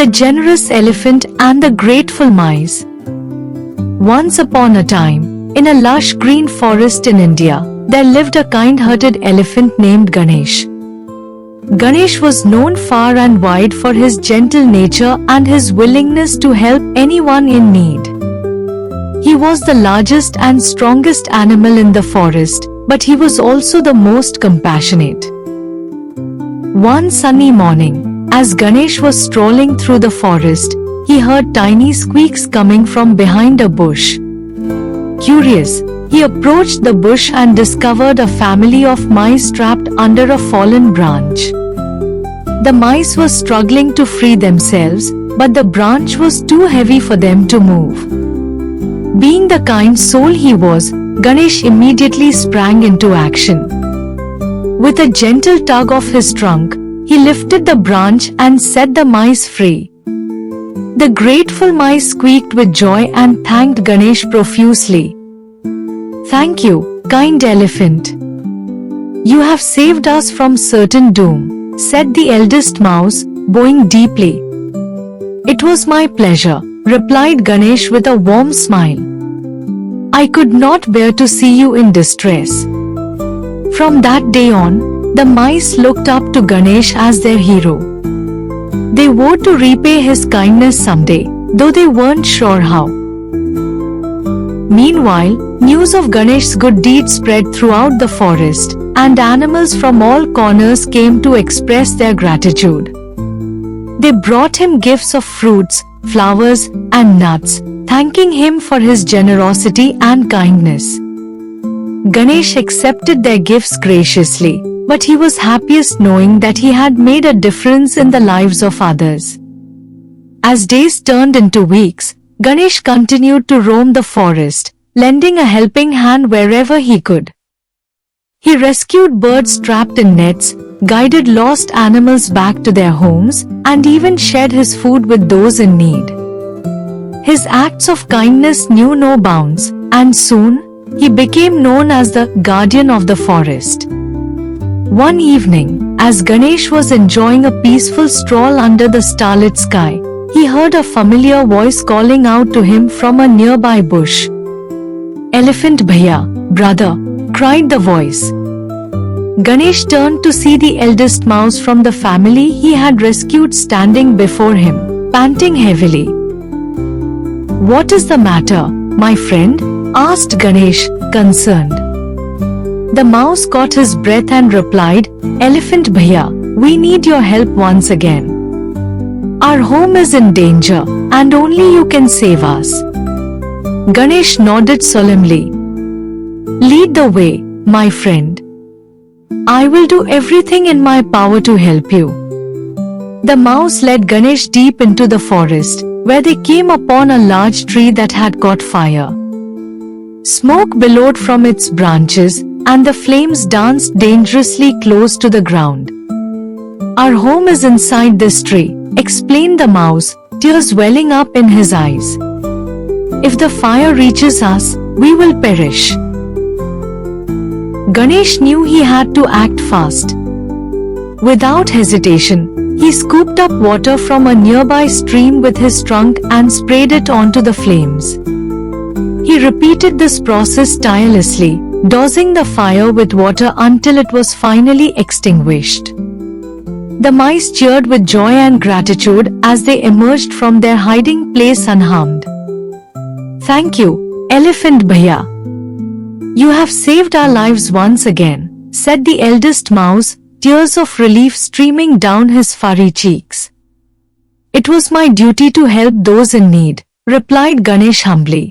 The Generous Elephant and the Grateful Mice. Once upon a time, in a lush green forest in India, there lived a kind-hearted elephant named Ganesh. Ganesh was known far and wide for his gentle nature and his willingness to help anyone in need. He was the largest and strongest animal in the forest, but he was also the most compassionate. One sunny morning, as Ganesh was strolling through the forest, he heard tiny squeaks coming from behind a bush. Curious, he approached the bush and discovered a family of mice trapped under a fallen branch. The mice were struggling to free themselves, but the branch was too heavy for them to move. Being the kind soul he was, Ganesh immediately sprang into action. With a gentle tug of his trunk, he lifted the branch and set the mice free. The grateful mice squeaked with joy and thanked Ganesh profusely. "Thank you, kind elephant. You have saved us from certain doom," said the eldest mouse, bowing deeply. "It was my pleasure," replied Ganesh with a warm smile. "I could not bear to see you in distress." From that day on, the mice looked up to Ganesh as their hero. They vowed to repay his kindness someday, though they weren't sure how. Meanwhile, news of Ganesh's good deeds spread throughout the forest, and animals from all corners came to express their gratitude. They brought him gifts of fruits, flowers, and nuts, thanking him for his generosity and kindness. Ganesh accepted their gifts graciously, but he was happiest knowing that he had made a difference in the lives of others. As days turned into weeks, Ganesh continued to roam the forest, lending a helping hand wherever he could. He rescued birds trapped in nets, guided lost animals back to their homes, and even shared his food with those in need. His acts of kindness knew no bounds, and soon, he became known as the guardian of the forest. One evening, as Ganesh was enjoying a peaceful stroll under the starlit sky, he heard a familiar voice calling out to him from a nearby bush. "Elephant Bhaiya, brother," cried the voice. Ganesh turned to see the eldest mouse from the family he had rescued standing before him, panting heavily. "What is the matter, my friend?" asked Ganesh, concerned. The mouse caught his breath and replied, "Elephant Bhaiya, we need your help once again. Our home is in danger, and only you can save us." Ganesh nodded solemnly. "Lead the way, my friend. I will do everything in my power to help you." The mouse led Ganesh deep into the forest, where they came upon a large tree that had caught fire. Smoke billowed from its branches, and the flames danced dangerously close to the ground. "Our home is inside this tree," explained the mouse, tears welling up in his eyes. "If the fire reaches us, we will perish." Ganesh knew he had to act fast. Without hesitation, he scooped up water from a nearby stream with his trunk and sprayed it onto the flames. He repeated this process tirelessly, dousing the fire with water until it was finally extinguished. The mice cheered with joy and gratitude as they emerged from their hiding place unharmed. "Thank you, Elephant Bhaiya. You have saved our lives once again," said the eldest mouse, tears of relief streaming down his furry cheeks. "It was my duty to help those in need," replied Ganesh humbly.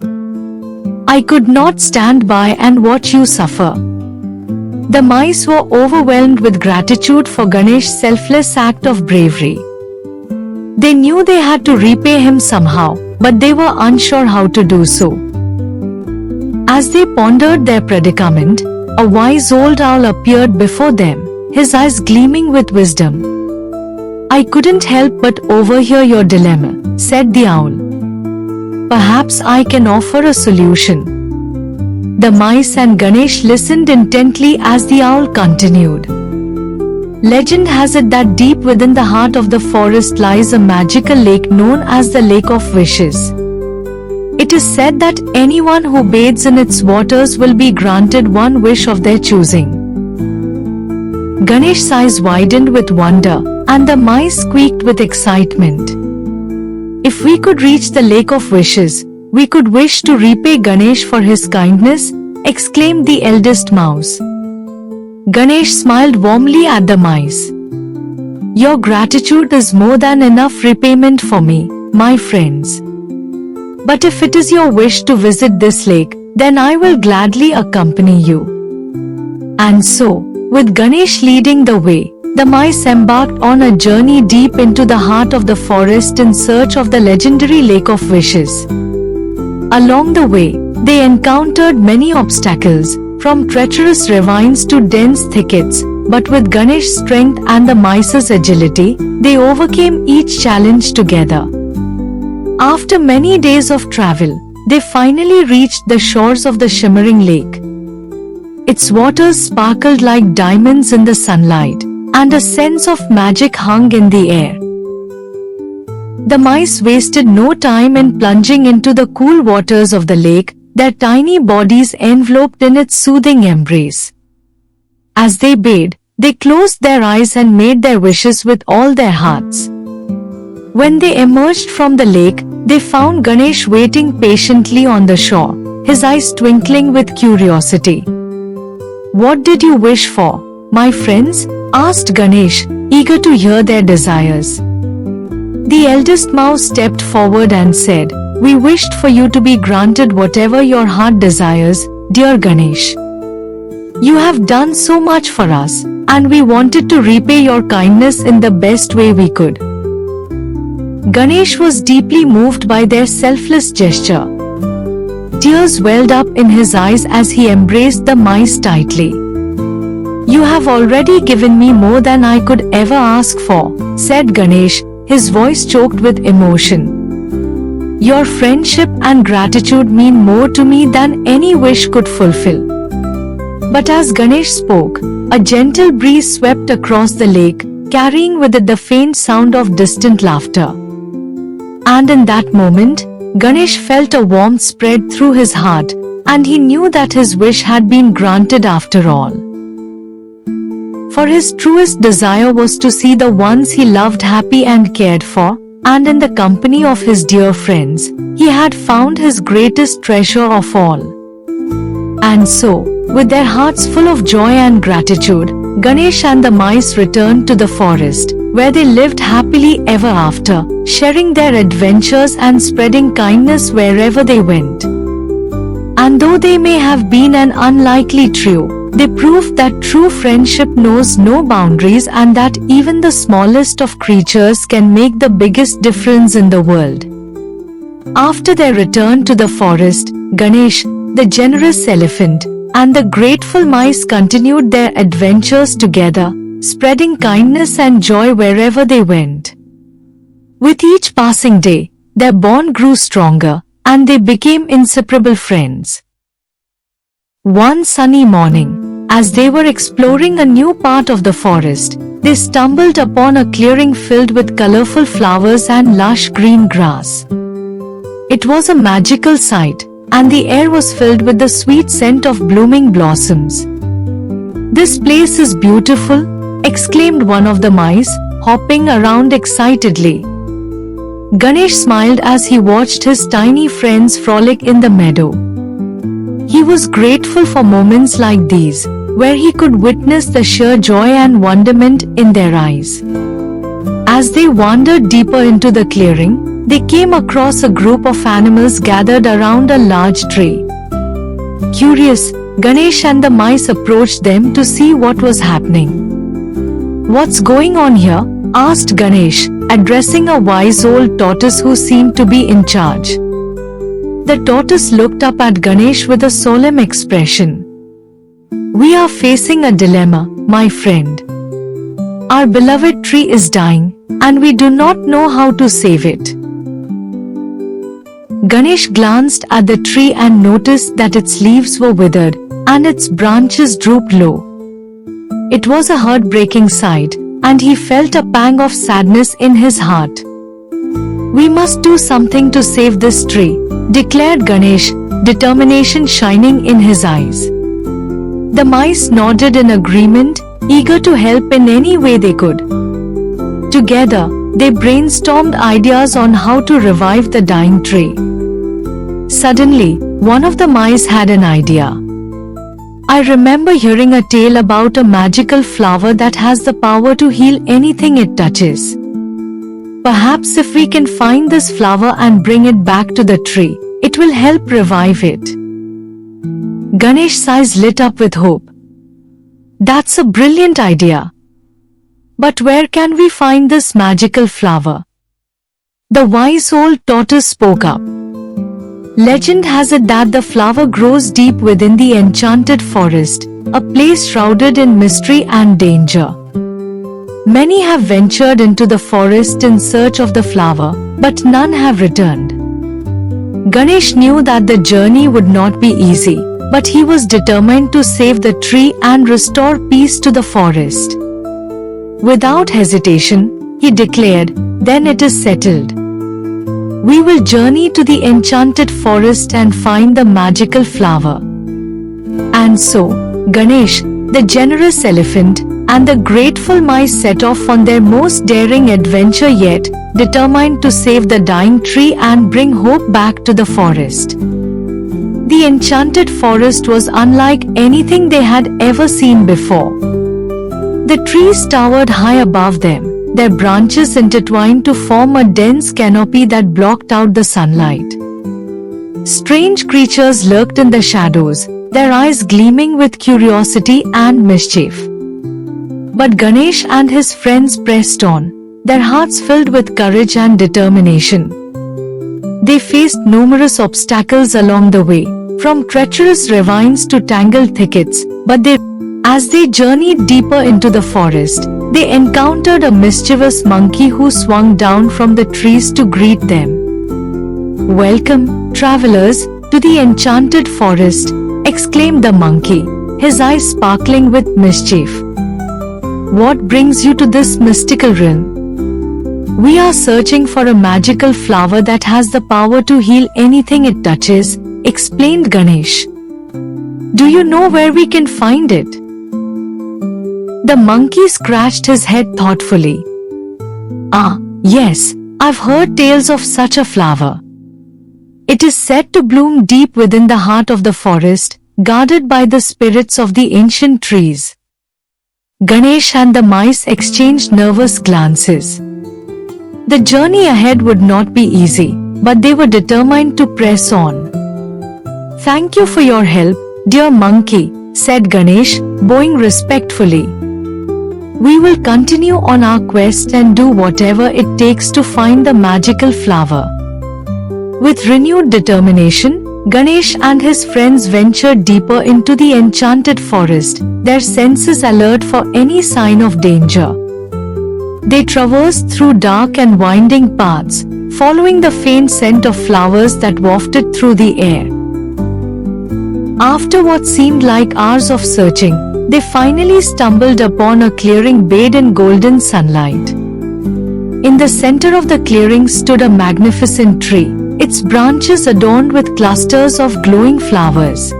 "I could not stand by and watch you suffer." The mice were overwhelmed with gratitude for Ganesh's selfless act of bravery. They knew they had to repay him somehow, but they were unsure how to do so. As they pondered their predicament, a wise old owl appeared before them, his eyes gleaming with wisdom. "I couldn't help but overhear your dilemma," said the owl. "Perhaps I can offer a solution." The mice and Ganesh listened intently as the owl continued. Legend has it that deep within the heart of the forest lies a magical lake known as the Lake of Wishes. It is said that anyone who bathes in its waters will be granted one wish of their choosing. Ganesh's eyes widened with wonder, and the mice squeaked with excitement. If we could reach the Lake of Wishes, we could wish to repay Ganesh for his kindness, exclaimed the eldest mouse. Ganesh smiled warmly at the mice. Your gratitude is more than enough repayment for me, my friends. But if it is your wish to visit this lake, then I will gladly accompany you. And so, with Ganesh leading the way, the mice embarked on a journey deep into the heart of the forest in search of the legendary Lake of Wishes. Along the way, they encountered many obstacles, from treacherous ravines to dense thickets, but with Ganesh's strength and the mice's agility, they overcame each challenge together. After many days of travel, they finally reached the shores of the shimmering lake. Its waters sparkled like diamonds in the sunlight, and a sense of magic hung in the air. The mice wasted no time in plunging into the cool waters of the lake, their tiny bodies enveloped in its soothing embrace. As they bathed, they closed their eyes and made their wishes with all their hearts. When they emerged from the lake, they found Ganesh waiting patiently on the shore, his eyes twinkling with curiosity. What did you wish for, my friends? Asked Ganesh, eager to hear their desires. The eldest mouse stepped forward and said, We wished for you to be granted whatever your heart desires, dear Ganesh. You have done so much for us, and we wanted to repay your kindness in the best way we could. Ganesh was deeply moved by their selfless gesture. Tears welled up in his eyes as he embraced the mice tightly. You have already given me more than I could ever ask for, said Ganesh, his voice choked with emotion. Your friendship and gratitude mean more to me than any wish could fulfill. But as Ganesh spoke, a gentle breeze swept across the lake, carrying with it the faint sound of distant laughter. And in that moment, Ganesh felt a warmth spread through his heart, and he knew that his wish had been granted after all. For his truest desire was to see the ones he loved happy and cared for, and in the company of his dear friends, he had found his greatest treasure of all. And so, with their hearts full of joy and gratitude, Ganesh and the mice returned to the forest, where they lived happily ever after, sharing their adventures and spreading kindness wherever they went. And though they may have been an unlikely trio, they proved that true friendship knows no boundaries and that even the smallest of creatures can make the biggest difference in the world. After their return to the forest, Ganesh, the generous elephant, and the grateful mice continued their adventures together, spreading kindness and joy wherever they went. With each passing day, their bond grew stronger, and they became inseparable friends. One sunny morning, as they were exploring a new part of the forest, they stumbled upon a clearing filled with colorful flowers and lush green grass. It was a magical sight, and the air was filled with the sweet scent of blooming blossoms. This place is beautiful, exclaimed one of the mice, hopping around excitedly. Ganesh smiled as he watched his tiny friends frolic in the meadow. He was grateful for moments like these, where he could witness the sheer joy and wonderment in their eyes. As they wandered deeper into the clearing, they came across a group of animals gathered around a large tree. Curious, Ganesh and the mice approached them to see what was happening. What's going on here? Asked Ganesh, addressing a wise old tortoise who seemed to be in charge. The tortoise looked up at Ganesh with a solemn expression. We are facing a dilemma, my friend. Our beloved tree is dying, and we do not know how to save it. Ganesh glanced at the tree and noticed that its leaves were withered, and its branches drooped low. It was a heartbreaking sight, and he felt a pang of sadness in his heart. "We must do something to save this tree," declared Ganesh, determination shining in his eyes. The mice nodded in agreement, eager to help in any way they could. Together, they brainstormed ideas on how to revive the dying tree. Suddenly, one of the mice had an idea. "I remember hearing a tale about a magical flower that has the power to heal anything it touches. Perhaps if we can find this flower and bring it back to the tree, it will help revive it." Ganesh's eyes lit up with hope. "That's a brilliant idea. But where can we find this magical flower?" The wise old tortoise spoke up. "Legend has it that the flower grows deep within the enchanted forest, a place shrouded in mystery and danger. Many have ventured into the forest in search of the flower, but none have returned." Ganesh knew that the journey would not be easy, but he was determined to save the tree and restore peace to the forest. Without hesitation, he declared, "Then it is settled. We will journey to the enchanted forest and find the magical flower." And so, Ganesh, the generous elephant, and the grateful mice set off on their most daring adventure yet, determined to save the dying tree and bring hope back to the forest. The enchanted forest was unlike anything they had ever seen before. The trees towered high above them, their branches intertwined to form a dense canopy that blocked out the sunlight. Strange creatures lurked in the shadows, their eyes gleaming with curiosity and mischief. But Ganesh and his friends pressed on, their hearts filled with courage and determination. They faced numerous obstacles along the way, from treacherous ravines to tangled thickets, but as they journeyed deeper into the forest, they encountered a mischievous monkey who swung down from the trees to greet them. "Welcome, travelers, to the enchanted forest," exclaimed the monkey, his eyes sparkling with mischief. "What brings you to this mystical realm?" "We are searching for a magical flower that has the power to heal anything it touches," explained Ganesh. "Do you know where we can find it?" The monkey scratched his head thoughtfully. "Ah, yes, I've heard tales of such a flower. It is said to bloom deep within the heart of the forest, guarded by the spirits of the ancient trees." Ganesh and the mice exchanged nervous glances. The journey ahead would not be easy, but they were determined to press on. "Thank you for your help, dear monkey," said Ganesh, bowing respectfully. "We will continue on our quest and do whatever it takes to find the magical flower." With renewed determination, Ganesh and his friends ventured deeper into the enchanted forest, their senses alert for any sign of danger. They traversed through dark and winding paths, following the faint scent of flowers that wafted through the air. After what seemed like hours of searching, they finally stumbled upon a clearing bathed in golden sunlight. In the center of the clearing stood a magnificent tree, its branches adorned with clusters of glowing flowers.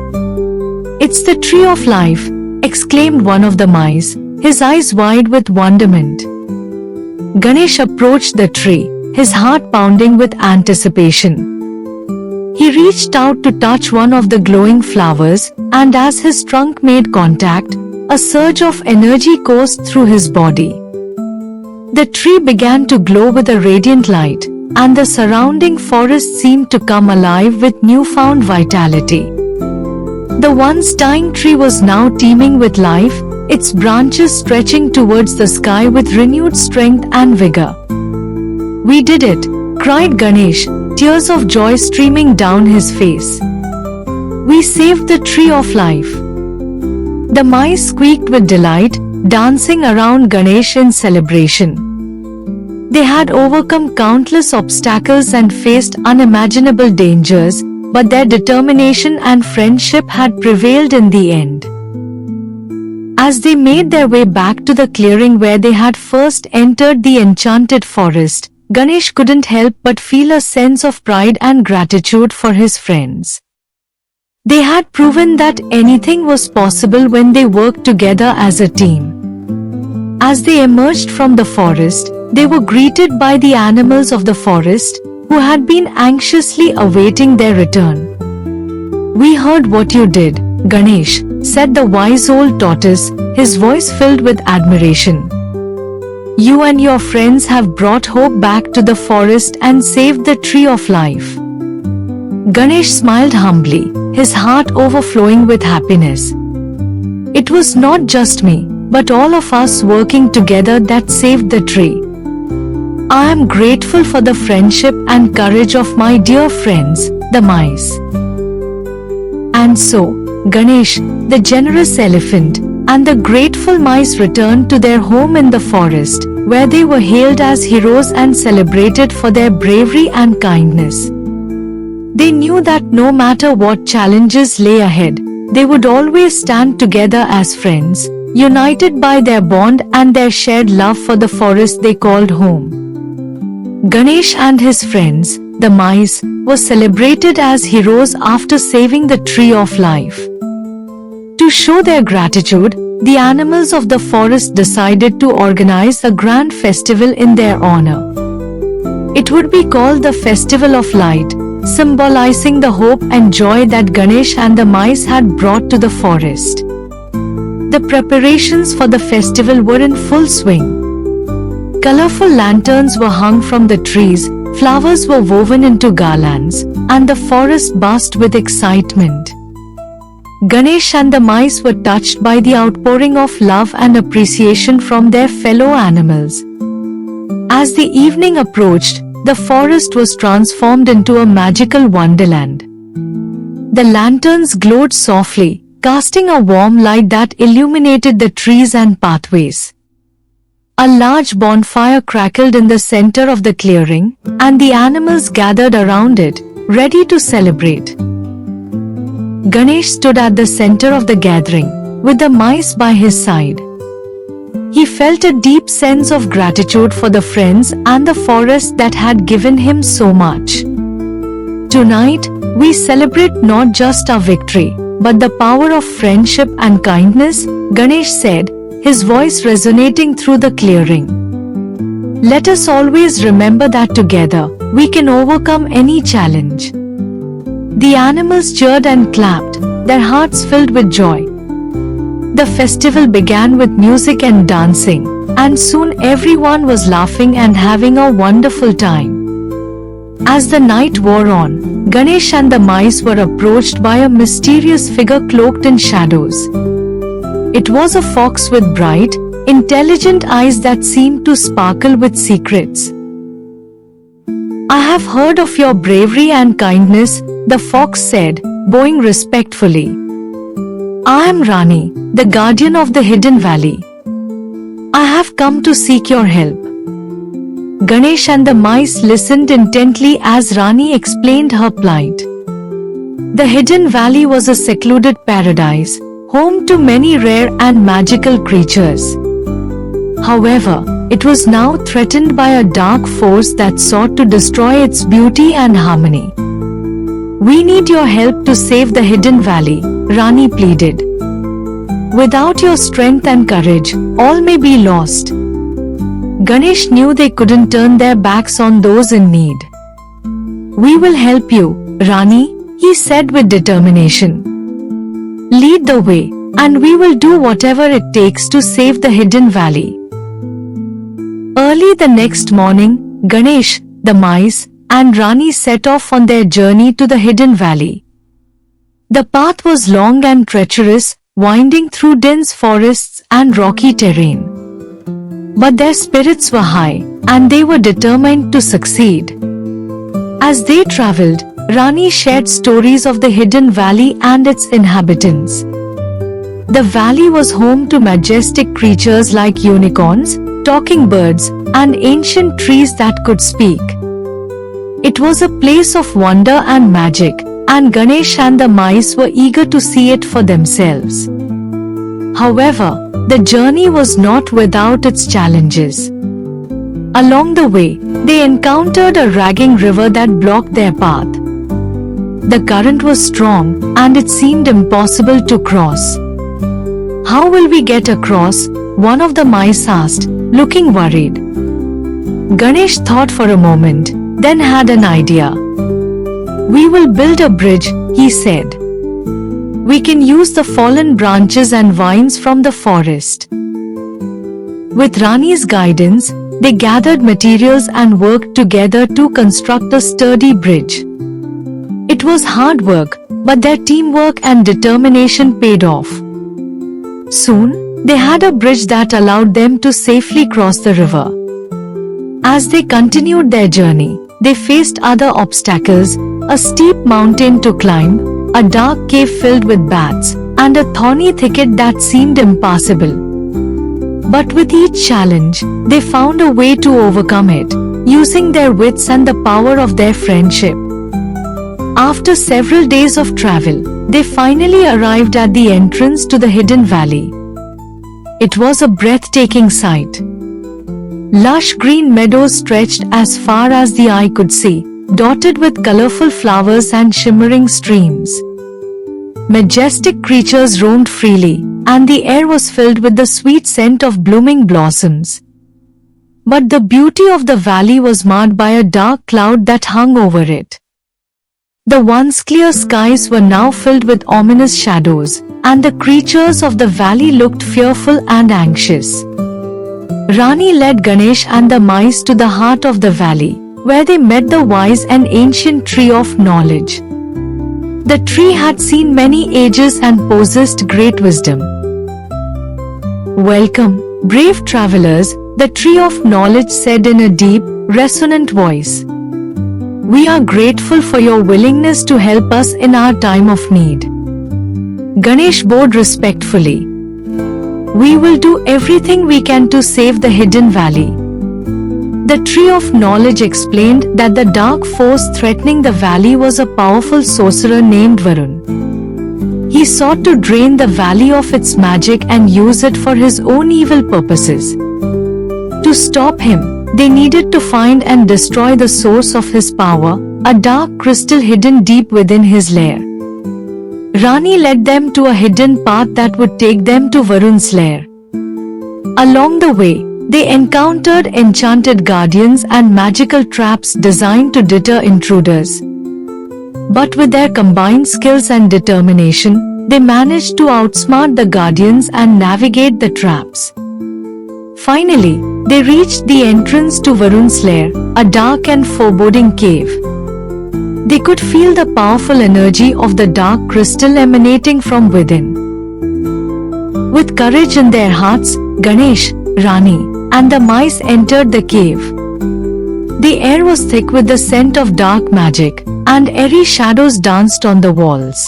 "It's the tree of life," exclaimed one of the mice, his eyes wide with wonderment. Ganesh approached the tree, his heart pounding with anticipation. He reached out to touch one of the glowing flowers, and as his trunk made contact, a surge of energy coursed through his body. The tree began to glow with a radiant light, and the surrounding forest seemed to come alive with newfound vitality. The once dying tree was now teeming with life, its branches stretching towards the sky with renewed strength and vigor. "We did it!" cried Ganesh, tears of joy streaming down his face. "We saved the tree of life!" The mice squeaked with delight, dancing around Ganesh in celebration. They had overcome countless obstacles and faced unimaginable dangers, but their determination and friendship had prevailed in the end. As they made their way back to the clearing where they had first entered the enchanted forest, Ganesh couldn't help but feel a sense of pride and gratitude for his friends. They had proven that anything was possible when they worked together as a team. As they emerged from the forest, they were greeted by the animals of the forest, who had been anxiously awaiting their return. "We heard what you did, Ganesh," said the wise old tortoise, his voice filled with admiration. "You and your friends have brought hope back to the forest and saved the tree of life." Ganesh smiled humbly, his heart overflowing with happiness. "It was not just me, but all of us working together that saved the tree. I am grateful for the friendship and courage of my dear friends, the mice." And so, Ganesh, the generous elephant, and the grateful mice returned to their home in the forest, where they were hailed as heroes and celebrated for their bravery and kindness. They knew that no matter what challenges lay ahead, they would always stand together as friends, united by their bond and their shared love for the forest they called home. Ganesh and his friends, the mice, were celebrated as heroes after saving the tree of life. To show their gratitude, the animals of the forest decided to organize a grand festival in their honor. It would be called the Festival of Light, symbolizing the hope and joy that Ganesh and the mice had brought to the forest. The preparations for the festival were in full swing. Colorful lanterns were hung from the trees, flowers were woven into garlands, and the forest buzzed with excitement. Ganesh and the mice were touched by the outpouring of love and appreciation from their fellow animals. As the evening approached, the forest was transformed into a magical wonderland. The lanterns glowed softly, casting a warm light that illuminated the trees and pathways. A large bonfire crackled in the center of the clearing, and the animals gathered around it, ready to celebrate. Ganesh stood at the center of the gathering, with the mice by his side. He felt a deep sense of gratitude for the friends and the forest that had given him so much. "Tonight, we celebrate not just our victory, but the power of friendship and kindness," Ganesh said, his voice resonating through the clearing. "Let us always remember that together, we can overcome any challenge." The animals cheered and clapped, their hearts filled with joy. The festival began with music and dancing, and soon everyone was laughing and having a wonderful time. As the night wore on, Ganesh and the mice were approached by a mysterious figure cloaked in shadows. It was a fox with bright, intelligent eyes that seemed to sparkle with secrets. "I have heard of your bravery and kindness," the fox said, bowing respectfully. "I am Rani, the guardian of the Hidden Valley. I have come to seek your help." Ganesh and the mice listened intently as Rani explained her plight. The Hidden Valley was a secluded paradise, home to many rare and magical creatures. However, it was now threatened by a dark force that sought to destroy its beauty and harmony. "We need your help to save the Hidden Valley," Rani pleaded. "Without your strength and courage, all may be lost." Ganesh knew they couldn't turn their backs on those in need. "We will help you, Rani," he said with determination. "Lead the way, and we will do whatever it takes to save the Hidden Valley." Early the next morning, Ganesh, the mice, and Rani set off on their journey to the Hidden Valley. The path was long and treacherous, winding through dense forests and rocky terrain. But their spirits were high, and they were determined to succeed. As they traveled, Rani shared stories of the Hidden Valley and its inhabitants. The valley was home to majestic creatures like unicorns, talking birds, and ancient trees that could speak. It was a place of wonder and magic, and Ganesh and the mice were eager to see it for themselves. However, the journey was not without its challenges. Along the way, they encountered a raging river that blocked their path. The current was strong, and it seemed impossible to cross. "How will we get across?" one of the mice asked, looking worried. Ganesh thought for a moment, then had an idea. "We will build a bridge," he said. "We can use the fallen branches and vines from the forest." With Rani's guidance, they gathered materials and worked together to construct a sturdy bridge. It was hard work, but their teamwork and determination paid off. Soon, they had a bridge that allowed them to safely cross the river. As they continued their journey, they faced other obstacles: a steep mountain to climb, a dark cave filled with bats, and a thorny thicket that seemed impassable. But with each challenge, they found a way to overcome it, using their wits and the power of their friendship. After several days of travel, they finally arrived at the entrance to the hidden valley. It was a breathtaking sight. Lush green meadows stretched as far as the eye could see, dotted with colorful flowers and shimmering streams. Majestic creatures roamed freely, and the air was filled with the sweet scent of blooming blossoms. But the beauty of the valley was marred by a dark cloud that hung over it. The once clear skies were now filled with ominous shadows, and the creatures of the valley looked fearful and anxious. Rani led Ganesh and the mice to the heart of the valley, where they met the wise and ancient tree of knowledge. The tree had seen many ages and possessed great wisdom. "Welcome, brave travelers," the tree of knowledge said in a deep, resonant voice. "We are grateful for your willingness to help us in our time of need." Ganesh bowed respectfully. "We will do everything we can to save the hidden valley." The tree of knowledge explained that the dark force threatening the valley was a powerful sorcerer named Varun. He sought to drain the valley of its magic and use it for his own evil purposes. To stop him, they needed to find and destroy the source of his power, a dark crystal hidden deep within his lair. Rani led them to a hidden path that would take them to Varun's lair. Along the way, they encountered enchanted guardians and magical traps designed to deter intruders. But with their combined skills and determination, they managed to outsmart the guardians and navigate the traps. Finally, they reached the entrance to Varun's lair, a dark and foreboding cave. They could feel the powerful energy of the dark crystal emanating from within. With courage in their hearts, Ganesh, Rani, and the mice entered the cave. The air was thick with the scent of dark magic, and airy shadows danced on the walls.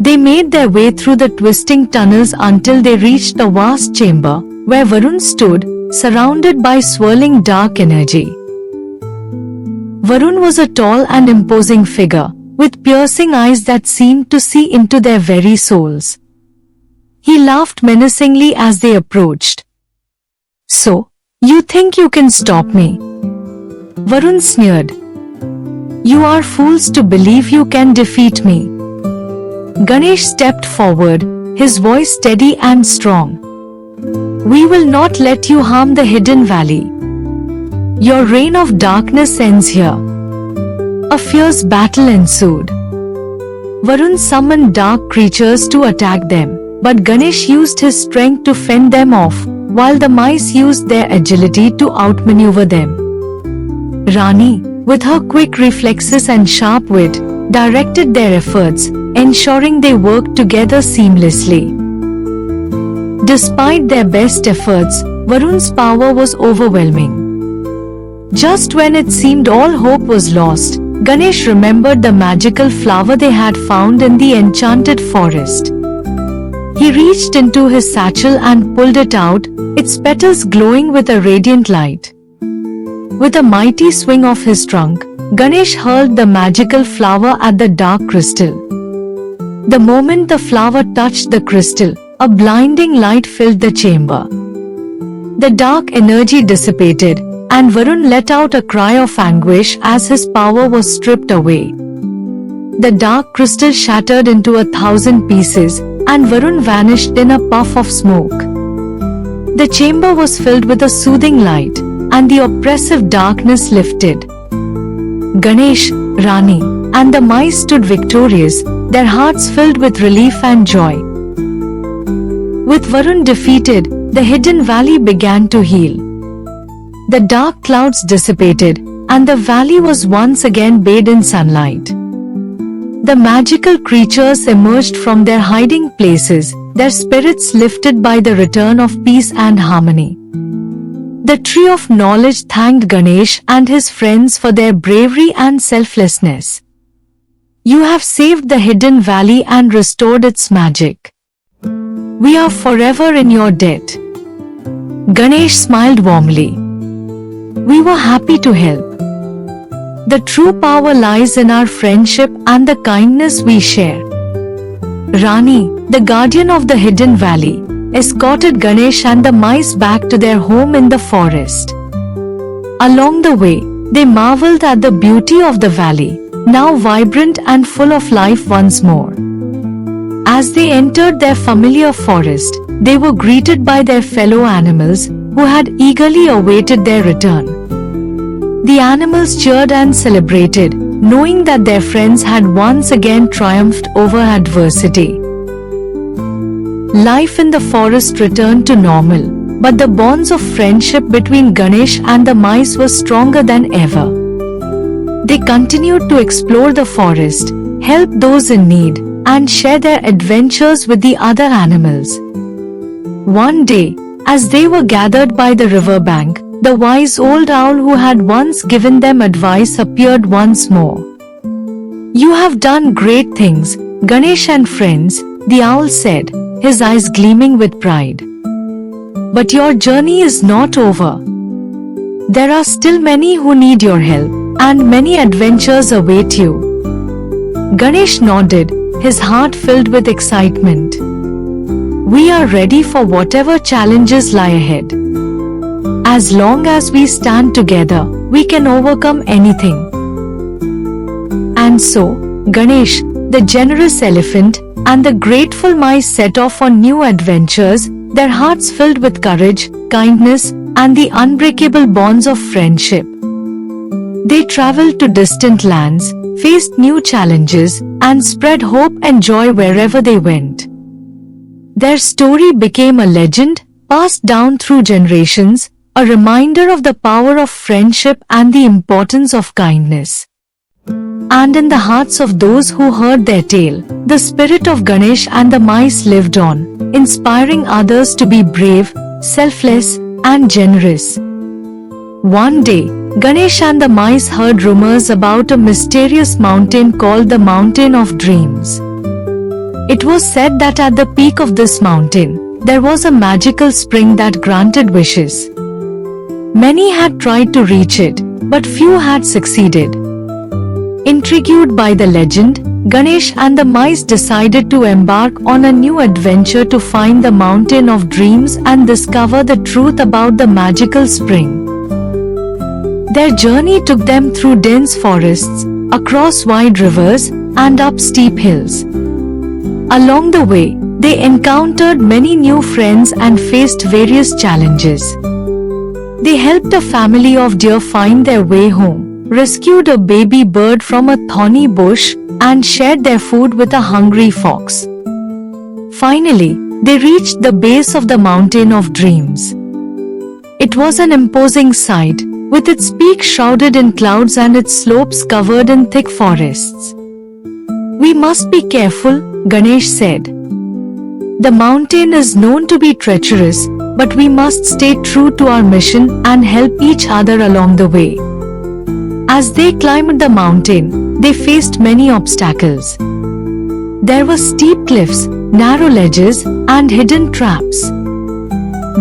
They made their way through the twisting tunnels until they reached the vast chamber, where Varun stood, surrounded by swirling dark energy. Varun was a tall and imposing figure, with piercing eyes that seemed to see into their very souls. He laughed menacingly as they approached. "So, you think you can stop me?" Varun sneered. "You are fools to believe you can defeat me." Ganesh stepped forward, his voice steady and strong. "We will not let you harm the hidden valley. Your reign of darkness ends here." A fierce battle ensued. Varun summoned dark creatures to attack them, but Ganesh used his strength to fend them off, while the mice used their agility to outmaneuver them. Rani, with her quick reflexes and sharp wit, directed their efforts, ensuring they worked together seamlessly. Despite their best efforts, Varun's power was overwhelming. Just when it seemed all hope was lost, Ganesh remembered the magical flower they had found in the enchanted forest. He reached into his satchel and pulled it out, its petals glowing with a radiant light. With a mighty swing of his trunk, Ganesh hurled the magical flower at the dark crystal. The moment the flower touched the crystal, a blinding light filled the chamber. The dark energy dissipated, and Varun let out a cry of anguish as his power was stripped away. The dark crystal shattered into 1,000 pieces, and Varun vanished in a puff of smoke. The chamber was filled with a soothing light, and the oppressive darkness lifted. Ganesh, Rani, and the mice stood victorious, their hearts filled with relief and joy. With Varun defeated, the hidden valley began to heal. The dark clouds dissipated, and the valley was once again bathed in sunlight. The magical creatures emerged from their hiding places, their spirits lifted by the return of peace and harmony. The tree of knowledge thanked Ganesh and his friends for their bravery and selflessness. You have saved the hidden valley and restored its magic. We are forever in your debt. Ganesh smiled warmly. We were happy to help. The true power lies in our friendship and the kindness we share. Rani, the guardian of the hidden valley, escorted Ganesh and the mice back to their home in the forest. Along the way, they marveled at the beauty of the valley, now vibrant and full of life once more. As they entered their familiar forest, they were greeted by their fellow animals, who had eagerly awaited their return. The animals cheered and celebrated, knowing that their friends had once again triumphed over adversity. Life in the forest returned to normal, but the bonds of friendship between Ganesh and the mice were stronger than ever. They continued to explore the forest, help those in need, and share their adventures with the other animals. One day, as they were gathered by the riverbank, the wise old owl who had once given them advice appeared once more. You have done great things, Ganesh and friends, the owl said, his eyes gleaming with pride. But your journey is not over. There are still many who need your help, and many adventures await you. Ganesh nodded, his heart filled with excitement. We are ready for whatever challenges lie ahead. As long as we stand together, we can overcome anything. And so, Ganesh, the generous elephant, and the grateful mice set off on new adventures, their hearts filled with courage, kindness, and the unbreakable bonds of friendship. They traveled to distant lands, faced new challenges, and spread hope and joy wherever they went. Their story became a legend, passed down through generations, a reminder of the power of friendship and the importance of kindness. And in the hearts of those who heard their tale, the spirit of Ganesh and the mice lived on, inspiring others to be brave, selfless, and generous. One day, Ganesh and the mice heard rumors about a mysterious mountain called the Mountain of Dreams. It was said that at the peak of this mountain, there was a magical spring that granted wishes. Many had tried to reach it, but few had succeeded. Intrigued by the legend, Ganesh and the mice decided to embark on a new adventure to find the Mountain of Dreams and discover the truth about the magical spring. Their journey took them through dense forests, across wide rivers, and up steep hills. Along the way, they encountered many new friends and faced various challenges. They helped a family of deer find their way home, rescued a baby bird from a thorny bush, and shared their food with a hungry fox. Finally, they reached the base of the Mountain of Dreams. It was an imposing sight, with its peak shrouded in clouds and its slopes covered in thick forests. We must be careful, Ganesh said. The mountain is known to be treacherous, but we must stay true to our mission and help each other along the way. As they climbed the mountain, they faced many obstacles. There were steep cliffs, narrow ledges, and hidden traps.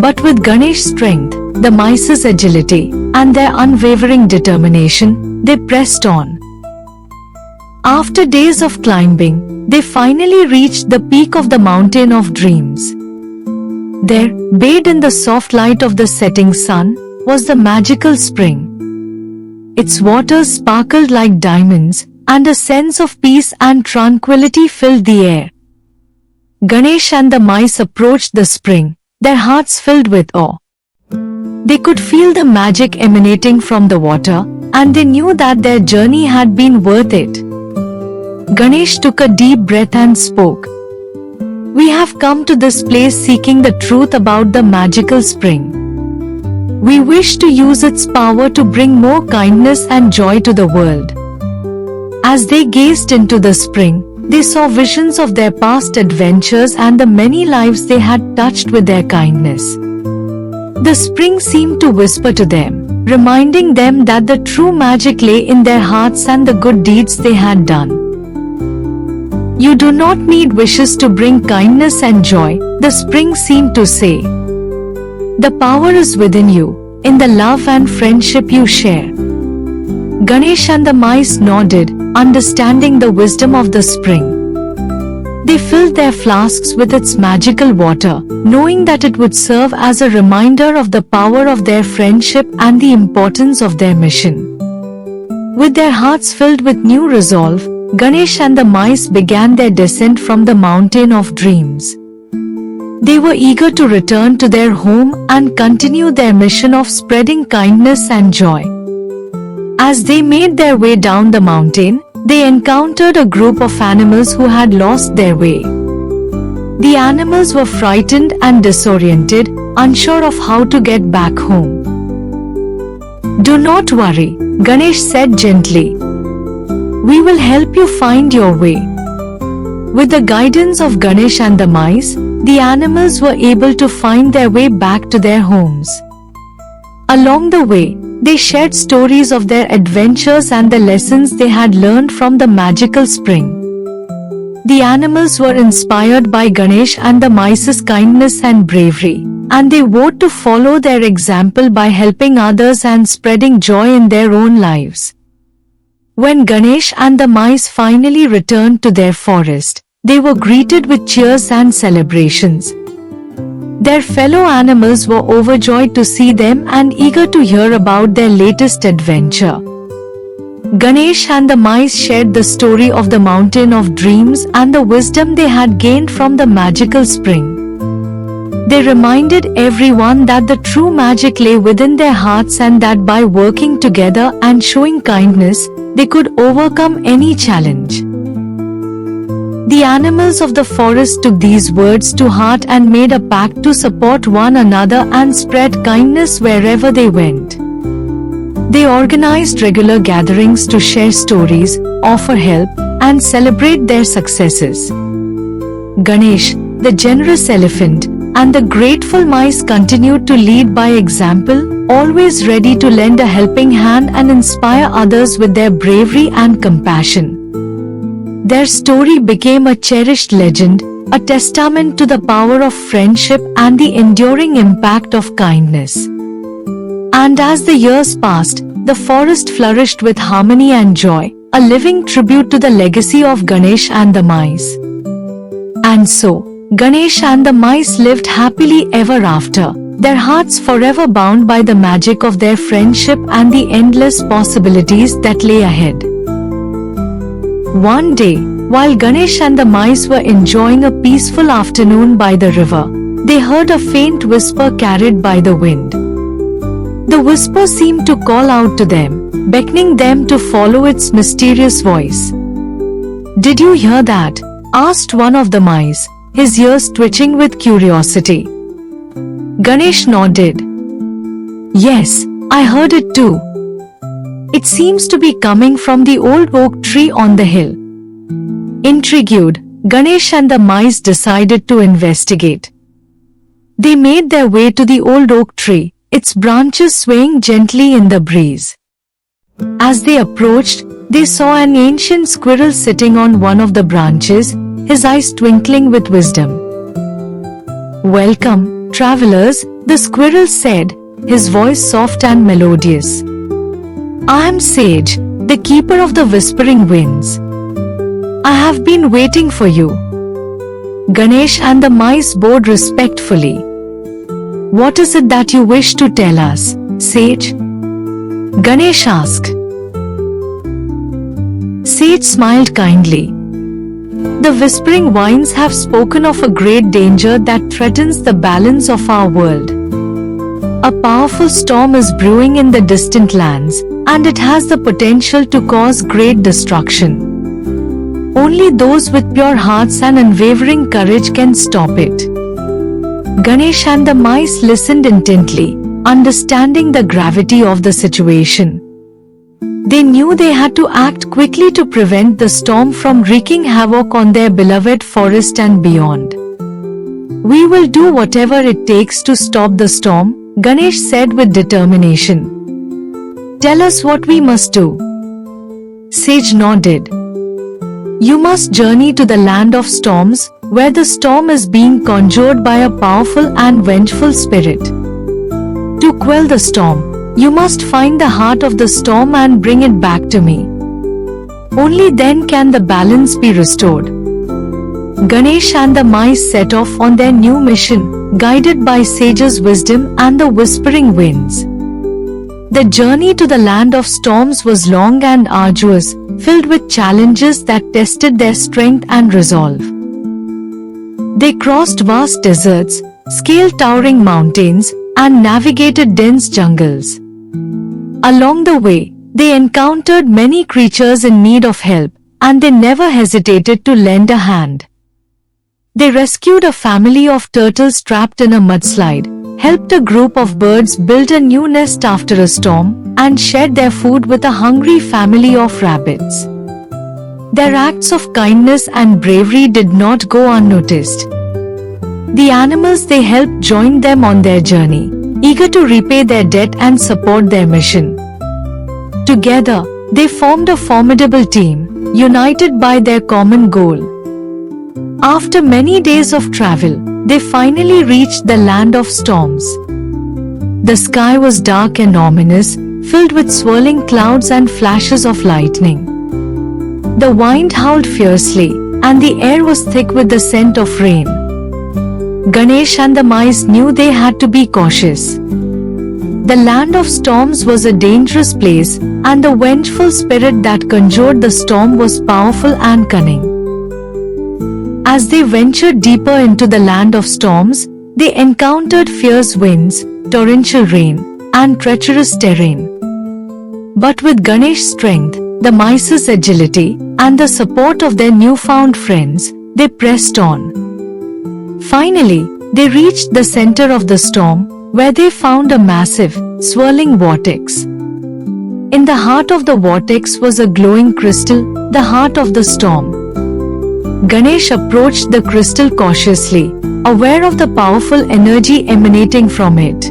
But with Ganesh's strength, the mice's agility, and their unwavering determination, they pressed on. After days of climbing, they finally reached the peak of the Mountain of Dreams. There, bathed in the soft light of the setting sun, was the magical spring. Its waters sparkled like diamonds, and a sense of peace and tranquility filled the air. Ganesh and the mice approached the spring, their hearts filled with awe. They could feel the magic emanating from the water, and they knew that their journey had been worth it. Ganesh took a deep breath and spoke. "We have come to this place seeking the truth about the magical spring. We wish to use its power to bring more kindness and joy to the world." As they gazed into the spring, they saw visions of their past adventures and the many lives they had touched with their kindness. The spring seemed to whisper to them, reminding them that the true magic lay in their hearts and the good deeds they had done. "You do not need wishes to bring kindness and joy," the spring seemed to say. "The power is within you, in the love and friendship you share." Ganesh and the mice nodded, understanding the wisdom of the spring. They filled their flasks with its magical water, knowing that it would serve as a reminder of the power of their friendship and the importance of their mission. With their hearts filled with new resolve, Ganesh and the mice began their descent from the mountain of dreams. They were eager to return to their home and continue their mission of spreading kindness and joy. As they made their way down the mountain, they encountered a group of animals who had lost their way. The animals were frightened and disoriented, unsure of how to get back home. "Do not worry," Ganesh said gently. "We will help you find your way." With the guidance of Ganesh and the mice, the animals were able to find their way back to their homes. Along the way, they shared stories of their adventures and the lessons they had learned from the magical spring. The animals were inspired by Ganesh and the mice's kindness and bravery, and they vowed to follow their example by helping others and spreading joy in their own lives. When Ganesh and the mice finally returned to their forest, they were greeted with cheers and celebrations. Their fellow animals were overjoyed to see them and eager to hear about their latest adventure. Ganesh and the mice shared the story of the mountain of dreams and the wisdom they had gained from the magical spring. They reminded everyone that the true magic lay within their hearts and that by working together and showing kindness, they could overcome any challenge. The animals of the forest took these words to heart and made a pact to support one another and spread kindness wherever they went. They organized regular gatherings to share stories, offer help, and celebrate their successes. Ganesh, the generous elephant, and the grateful mice continued to lead by example, always ready to lend a helping hand and inspire others with their bravery and compassion. Their story became a cherished legend, a testament to the power of friendship and the enduring impact of kindness. And as the years passed, the forest flourished with harmony and joy, a living tribute to the legacy of Ganesh and the mice. And so, Ganesh and the mice lived happily ever after, their hearts forever bound by the magic of their friendship and the endless possibilities that lay ahead. One day, while Ganesh and the mice were enjoying a peaceful afternoon by the river, they heard a faint whisper carried by the wind. The whisper seemed to call out to them, beckoning them to follow its mysterious voice. "Did you hear that?" asked one of the mice, his ears twitching with curiosity. Ganesh nodded. "Yes, I heard it too. It seems to be coming from the old oak tree on the hill." Intrigued, Ganesh and the mice decided to investigate. They made their way to the old oak tree, its branches swaying gently in the breeze. As they approached, they saw an ancient squirrel sitting on one of the branches, his eyes twinkling with wisdom. "Welcome, travelers," the squirrel said, his voice soft and melodious. "I am Sage, the keeper of the whispering winds. I have been waiting for you." Ganesh and the mice bowed respectfully. What is it that you wish to tell us, Sage? Ganesh asked. Sage smiled kindly. The Whispering Winds have spoken of a great danger that threatens the balance of our world. A powerful storm is brewing in the distant lands, and it has the potential to cause great destruction. Only those with pure hearts and unwavering courage can stop it. Ganesh and the mice listened intently, understanding the gravity of the situation. They knew they had to act quickly to prevent the storm from wreaking havoc on their beloved forest and beyond. We will do whatever it takes to stop the storm, Ganesh said with determination. Tell us what we must do. Sage nodded. You must journey to the land of storms, where the storm is being conjured by a powerful and vengeful spirit. To quell the storm, you must find the heart of the storm and bring it back to me. Only then can the balance be restored. Ganesh and the mice set off on their new mission, guided by Sage's wisdom and the Whispering Winds. The journey to the land of storms was long and arduous, filled with challenges that tested their strength and resolve. They crossed vast deserts, scaled towering mountains, and navigated dense jungles. Along the way, they encountered many creatures in need of help, and they never hesitated to lend a hand. They rescued a family of turtles trapped in a mudslide, helped a group of birds build a new nest after a storm, and shared their food with a hungry family of rabbits. Their acts of kindness and bravery did not go unnoticed. The animals they helped joined them on their journey, eager to repay their debt and support their mission. Together, they formed a formidable team, united by their common goal. After many days of travel, they finally reached the land of storms. The sky was dark and ominous, filled with swirling clouds and flashes of lightning. The wind howled fiercely, and the air was thick with the scent of rain. Ganesh and the mice knew they had to be cautious. The land of storms was a dangerous place, and the vengeful spirit that conjured the storm was powerful and cunning. As they ventured deeper into the land of storms, they encountered fierce winds, torrential rain, and treacherous terrain. But with Ganesh's strength, the mice's agility, and the support of their newfound friends, they pressed on. Finally, they reached the center of the storm, where they found a massive, swirling vortex. In the heart of the vortex was a glowing crystal, the heart of the storm. Ganesh approached the crystal cautiously, aware of the powerful energy emanating from it.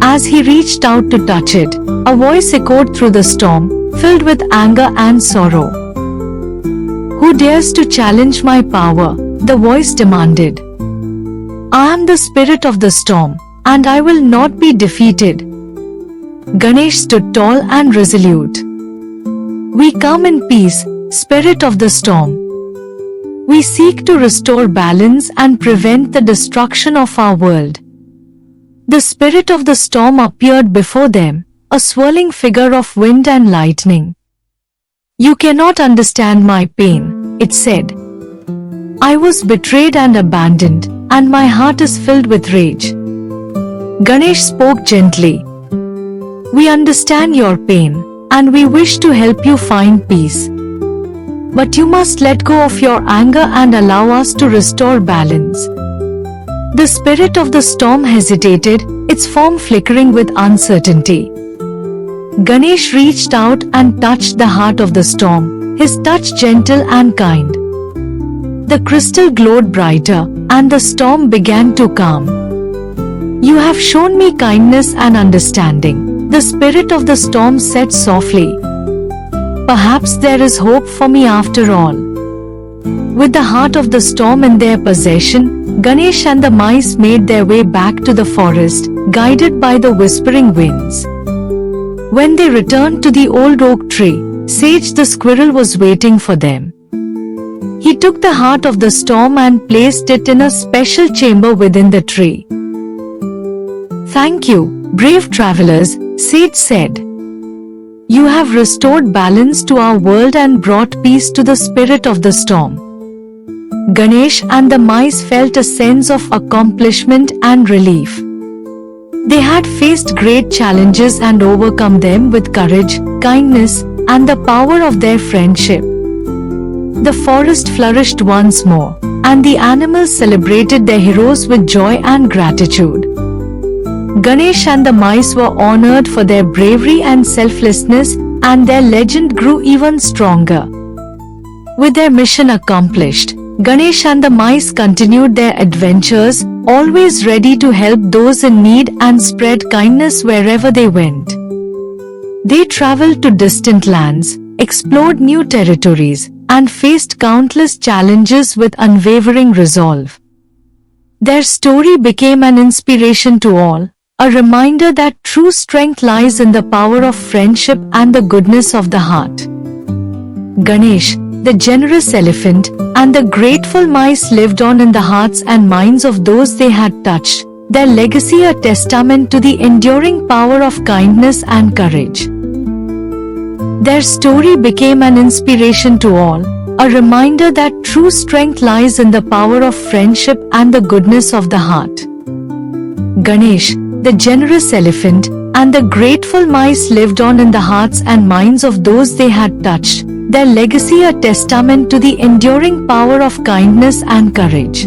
As he reached out to touch it, a voice echoed through the storm, filled with anger and sorrow. Who dares to challenge my power? The voice demanded. I am the spirit of the storm, and I will not be defeated. Ganesh stood tall and resolute. We come in peace, spirit of the storm. We seek to restore balance and prevent the destruction of our world. The spirit of the storm appeared before them, a swirling figure of wind and lightning. You cannot understand my pain, it said. I was betrayed and abandoned, and my heart is filled with rage. Ganesh spoke gently. We understand your pain, and we wish to help you find peace. But you must let go of your anger and allow us to restore balance. The spirit of the storm hesitated, its form flickering with uncertainty. Ganesh reached out and touched the heart of the storm, his touch gentle and kind. The crystal glowed brighter, and the storm began to calm. You have shown me kindness and understanding, the spirit of the storm said softly. Perhaps there is hope for me after all. With the heart of the storm in their possession, Ganesh and the mice made their way back to the forest, guided by the whispering winds. When they returned to the old oak tree, Sage the squirrel was waiting for them. He took the heart of the storm and placed it in a special chamber within the tree. Thank you, brave travelers, Seth said. You have restored balance to our world and brought peace to the spirit of the storm. Ganesh and the mice felt a sense of accomplishment and relief. They had faced great challenges and overcome them with courage, kindness, and the power of their friendship. The forest flourished once more, and the animals celebrated their heroes with joy and gratitude. Ganesh and the mice were honored for their bravery and selflessness, and their legend grew even stronger. With their mission accomplished, Ganesh and the mice continued their adventures, always ready to help those in need and spread kindness wherever they went. They traveled to distant lands, explored new territories, and faced countless challenges with unwavering resolve. Their story became an inspiration to all, a reminder that true strength lies in the power of friendship and the goodness of the heart. Ganesh, the generous elephant, and the grateful mice lived on in the hearts and minds of those they had touched, their legacy a testament to the enduring power of kindness and courage. Their story became an inspiration to all, a reminder that true strength lies in the power of friendship and the goodness of the heart. Ganesh, the generous elephant, and the grateful mice lived on in the hearts and minds of those they had touched, their legacy a testament to the enduring power of kindness and courage.